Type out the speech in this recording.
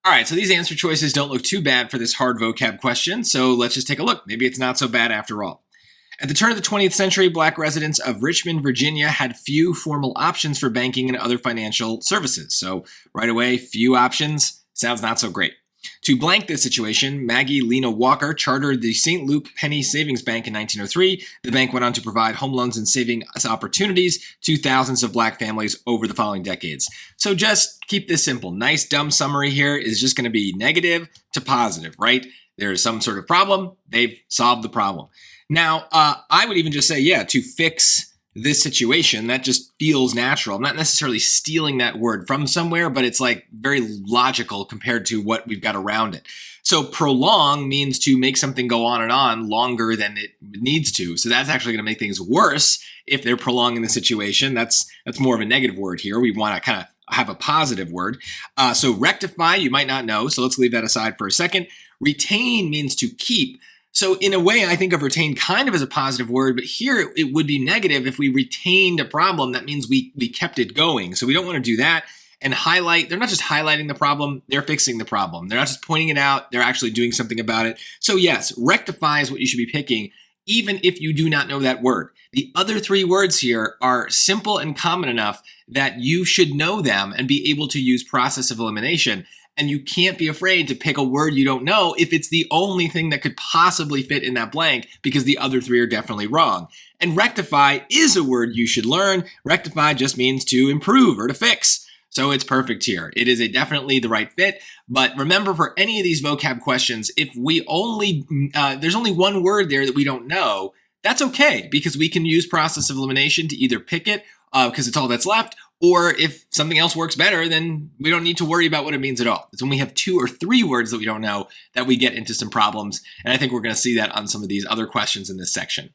All right, so these answer choices don't look too bad for this hard vocab question, so let's just take a look. Maybe it's not so bad after all. At the turn of the 20th century, Black residents of Richmond, Virginia had few formal options for banking and other financial services. So right away, few options sounds not so great. To blank this situation, Maggie Lena Walker chartered the St. Luke Penny Savings Bank in 1903. The bank went on to provide home loans and savings opportunities to thousands of Black families over the following decades. So just keep this simple. Nice dumb summary here is just going to be negative to positive, right? There is some sort of problem. They've solved the problem. Now, I would even just say, yeah, to fix this situation, that just feels natural. I'm not necessarily stealing that word from somewhere, but it's like very logical compared to what we've got around it. So prolong means to make something go on and on longer than it needs to. So that's actually going to make things worse if they're prolonging the situation. That's more of a negative word here. We want to kind of have a positive word. So rectify, you might not know. So let's leave that aside for a second. Retain means to keep. So in a way, I think of retain kind of as a positive word, but here it would be negative if we retained a problem. That means we kept it going. So we don't want to do that. And highlight, they're not just highlighting the problem, they're fixing the problem. They're not just pointing it out, they're actually doing something about it. So yes, rectify is what you should be picking, even if you do not know that word. The other three words here are simple and common enough that you should know them and be able to use process of elimination. And you can't be afraid to pick a word you don't know if it's the only thing that could possibly fit in that blank, because the other three are definitely wrong. And rectify is a word you should learn. Rectify just means to improve or to fix. So it's perfect here. It is definitely the right fit. But remember, for any of these vocab questions, if we only, there's only one word there that we don't know, that's okay, because we can use process of elimination to either pick it because it's all that's left, or if something else works better, then we don't need to worry about what it means at all. It's when we have 2 or 3 words that we don't know that we get into some problems. And I think we're going to see that on some of these other questions in this section.